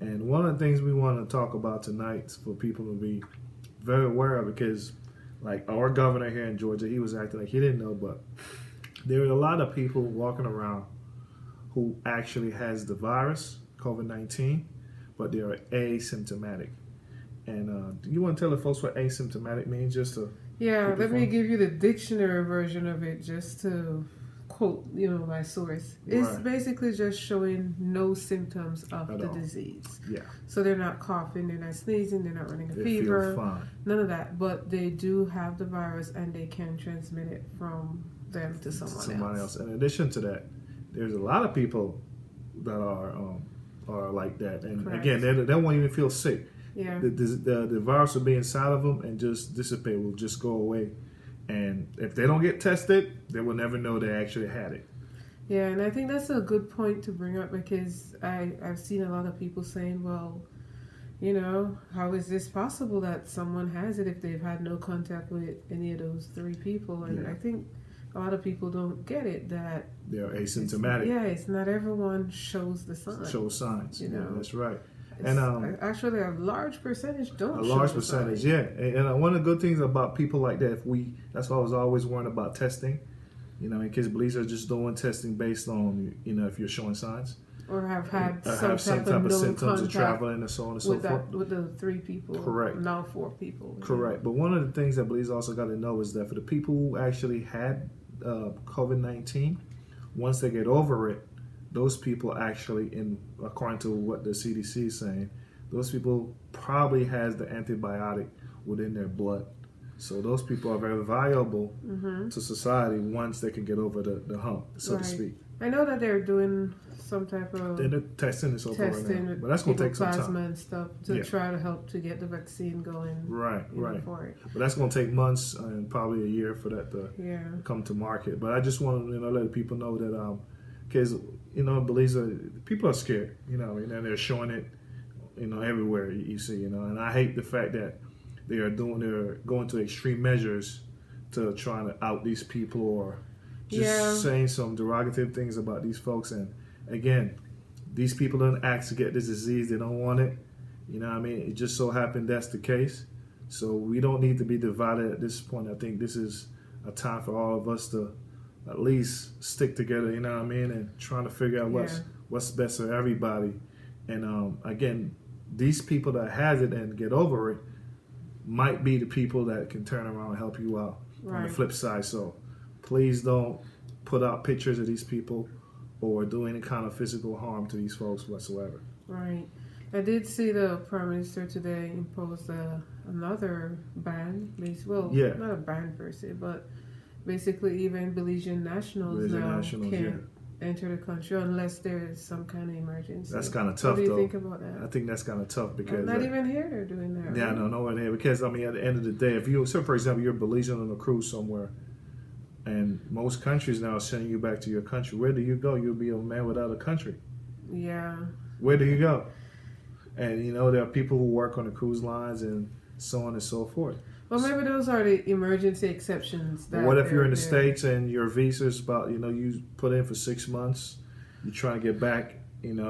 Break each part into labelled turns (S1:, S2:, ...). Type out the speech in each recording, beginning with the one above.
S1: And one of the things we want to talk about tonight for people to be very aware of, because like our governor here in Georgia, he was acting like he didn't know, but there are a lot of people walking around who actually has the virus, COVID-19, but they are asymptomatic. And do you want to tell the folks what asymptomatic means, just to...
S2: Yeah, let me give you the dictionary version of it, just to quote, my source. It's basically just showing no symptoms of the disease.
S1: Yeah.
S2: So they're not coughing, they're not sneezing, they're not running a fever,
S1: feel fine.
S2: None of that. But they do have the virus, and they can transmit it from them to someone else.
S1: In addition to that, there's a lot of people that are like that, and again, they won't even feel sick.
S2: Yeah.
S1: The virus will be inside of them and just dissipate, will just go away. And if they don't get tested, they will never know they actually had it.
S2: Yeah, and I think that's a good point to bring up, because I've seen a lot of people saying, well, how is this possible that someone has it if they've had no contact with any of those three people? And I think a lot of people don't get it, that
S1: they're asymptomatic.
S2: It's not everyone shows the signs.
S1: Shows signs. Yeah, that's right.
S2: And actually, a large percentage don't.
S1: A large percentage, yeah. And one of the good things about people like that, that's why I was always worried about testing. In case police are just doing testing based on, if you're showing signs.
S2: Or have had some type of
S1: symptoms of traveling and so on and so forth.
S2: With the three people.
S1: Correct.
S2: Now 4 people.
S1: Correct. But one of the things that police also got to know is that for the people who actually had COVID-19, once they get over it, those people actually, according to what the CDC is saying, those people probably has the antibiotic within their blood. So those people are very valuable to society once they can get over the hump, so to speak.
S2: I know that they're doing some type of
S1: they're testing and so forth right now, but that's going to take some time.
S2: And stuff to try to help to get the vaccine going.
S1: Right.
S2: For it.
S1: But that's going to take months and probably a year for that to come to market. But I just want to let people know that because people are scared, and they're showing it, everywhere you see, and I hate the fact that they're going to extreme measures to try to out these people, or just saying some derogative things about these folks. And again, these people don't ask to get this disease; they don't want it. It just so happened that's the case. So we don't need to be divided at this point. I think this is a time for all of us to at least stick together, and trying to figure out what's best for everybody. And again, these people that has it and get over it might be the people that can turn around and help you out on the flip side. So please don't put out pictures of these people or do any kind of physical harm to these folks whatsoever.
S2: Right. I did see the Prime Minister today impose another ban. Well, not a ban per se, but basically even Belizean nationals can't enter the country unless there is some kind of emergency.
S1: That's kind of tough, though.
S2: What do you think about that?
S1: I think that's kind of tough because...
S2: Not even here they're doing that.
S1: Yeah, no, nowhere here. Because, at the end of the day, for example, you're Belizean on a cruise somewhere, and most countries now are sending you back to your country. Where do you go? You'll be a man without a country.
S2: Yeah.
S1: Where do you go? And, there are people who work on the cruise lines and so on and so forth.
S2: Well, maybe those are the emergency exceptions.
S1: What if you're in the States and your visa's about, you put in for 6 months, you try to get back,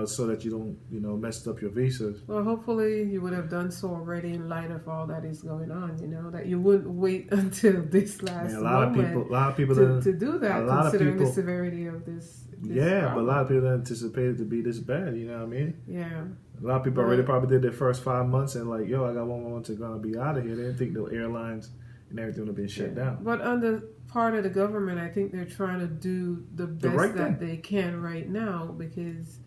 S1: so that you don't, mess up your visa.
S2: Well, hopefully you would have done so already in light of all that is going on, that you wouldn't wait until this last moment.
S1: A lot of people
S2: to do that, considering the severity of this problem.
S1: But a lot of people didn't anticipate it to be this bad, you know what I mean?
S2: Yeah.
S1: A lot of people already probably did their first 5 months and I got 1 more month to gonna be out of here. They didn't think the airlines and everything would have been shut down.
S2: But on the part of the government, I think they're trying to do the best that they can right now because,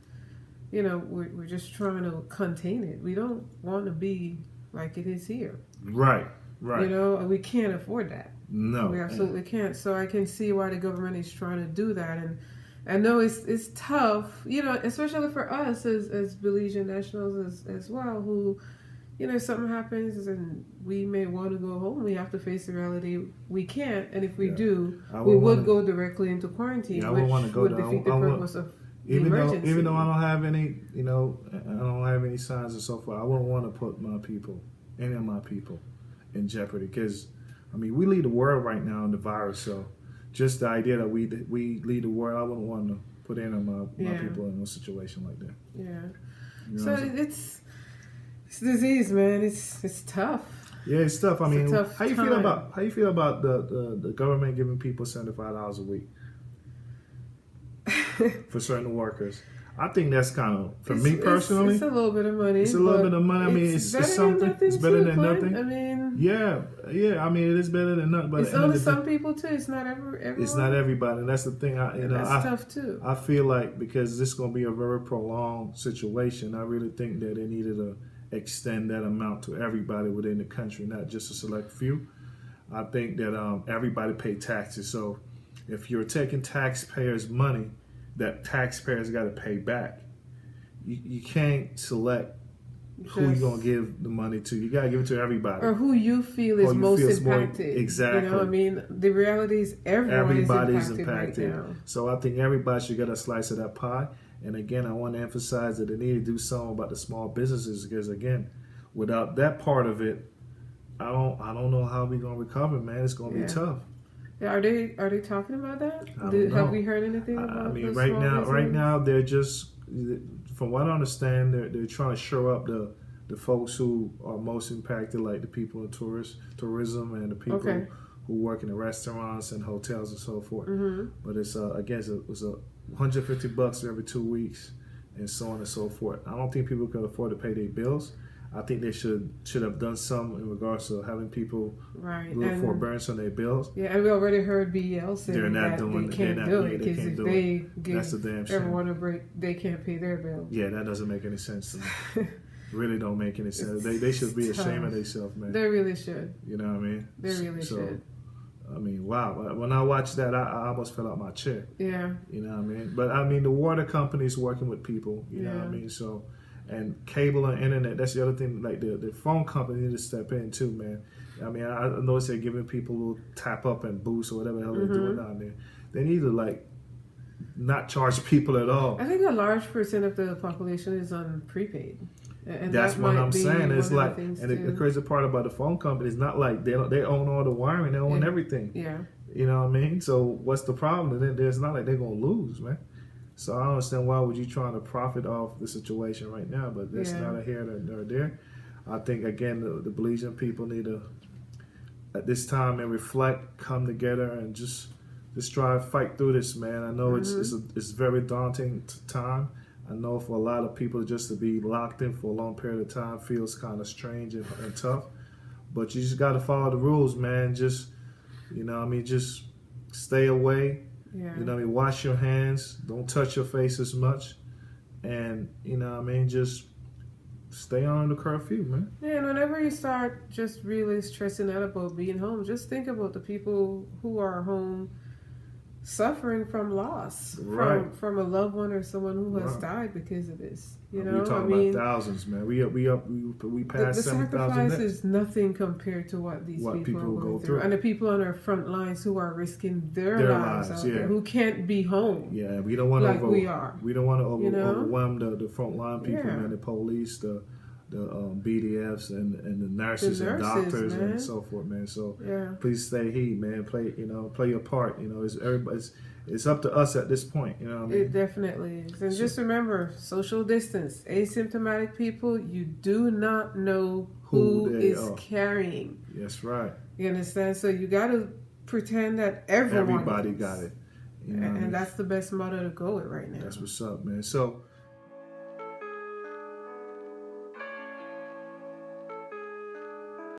S2: we're just trying to contain it. We don't want to be like it is here.
S1: Right.
S2: We can't afford that.
S1: No.
S2: We absolutely can't. So I can see why the government is trying to do that. And I know it's tough, especially for us as Belizean nationals as well, who, if something happens and we may want to go home, we have to face the reality we can't. And if we do, we would go directly into quarantine, which would defeat the purpose of the emergency.
S1: Even though I don't have any, I don't have any signs and so forth, I wouldn't want to put any of my people in jeopardy because, we lead the world right now in the virus, so just the idea that we lead the world, I wouldn't want to put any of my people in a situation like that.
S2: Yeah.
S1: You know
S2: So it's disease, man. It's tough.
S1: Yeah, it's tough. I mean,
S2: tough
S1: how you
S2: time.
S1: feel about the government giving people $75 a week for certain workers? I think that's kind of, for me personally,
S2: it's a little bit of money.
S1: It's a little bit of money. I mean, it's something. It's better than nothing.
S2: I mean,
S1: yeah. I mean, it is better than nothing. But
S2: it's only some people too. It's not everyone.
S1: It's not everybody, and that's the thing.
S2: That's tough too.
S1: I feel like because this is going to be a very prolonged situation, I really think that they needed to extend that amount to everybody within the country, not just a select few. I think that everybody pay taxes, so if you're taking taxpayers' money, that taxpayers got to pay back. You can't select who you're going to give the money to. You got to give it to everybody.
S2: Or who you feel is most impacted.
S1: Exactly.
S2: You know, I mean, the reality is everybody's impacted. Right now.
S1: So I think everybody should get a slice of that pie. And again, I want to emphasize that they need to do something about the small businesses because, again, without that part of it, I don't know how we're going to recover, man. It's going to be tough.
S2: Yeah, are they talking about that? Have we heard anything about?
S1: I mean, right now they're just, from what I understand, they're trying to shore up the folks who are most impacted, like the people in tourism and the people who work in the restaurants and hotels and so forth. Mm-hmm. But it's again, it was $150 every 2 weeks and so on and so forth. I don't think people can afford to pay their bills. I think they should have done some in regards to having people do forbearance on their bills. Yeah, and
S2: we already heard BL saying that they can't do it because if they give everyone a break, they can't pay their bills.
S1: Yeah, that doesn't make any sense to me. Really don't make any sense. They should be ashamed of themselves, man.
S2: They really should.
S1: You know what I mean?
S2: They really should.
S1: I mean, wow. When I watched that, I almost fell out my chair.
S2: Yeah.
S1: You know what I mean? But I mean, the water company's working with people. You know what I mean? So. And cable and internet, that's the other thing. Like the phone company need to step in too, man. I mean, I notice they're giving people a little tap up and boost or whatever the hell they're doing down there. They need to not charge people at all.
S2: I think a large percent of the population is on prepaid. And
S1: that's what I'm saying. It's like, and the crazy part about the phone company is not like they own all the wiring, they own everything.
S2: Yeah.
S1: You know what I mean? So what's the problem? And then it's not like they're gonna lose, man. So I don't understand why would you trying to profit off the situation right now, but that's not a here nor there. I think again the Belizean people need to at this time and reflect, come together, and just try to fight through this, man. I know it's very daunting time. I know for a lot of people just to be locked in for a long period of time feels kind of strange and tough, but you just got to follow the rules, man. Just just stay away.
S2: Yeah.
S1: You know what I mean? Wash your hands. Don't touch your face as much. And, just stay on the curfew, man.
S2: Yeah, and whenever you start just really stressing out about being home, just think about the people who are home suffering from loss, from a loved one or someone who has died because of this. You know,
S1: we're talking about thousands, man. We passed 7,000.
S2: The sacrifice is nothing compared to what people go through, and the people on our front lines who are risking their lives out there, who can't be home.
S1: Yeah, we don't want to
S2: we are.
S1: We don't want to overwhelm the front line people, man. The police, the BDFs and the nurses and doctors and so forth, man. So please stay heat, man. Play your part. It's up to us at this point. You know what I mean?
S2: It definitely is. And just remember, social distance. Asymptomatic people, you do not know who is carrying.
S1: That's right.
S2: You understand? So you got to pretend that everybody
S1: got it.
S2: And that's the best motto to go with right now.
S1: That's what's up, man. So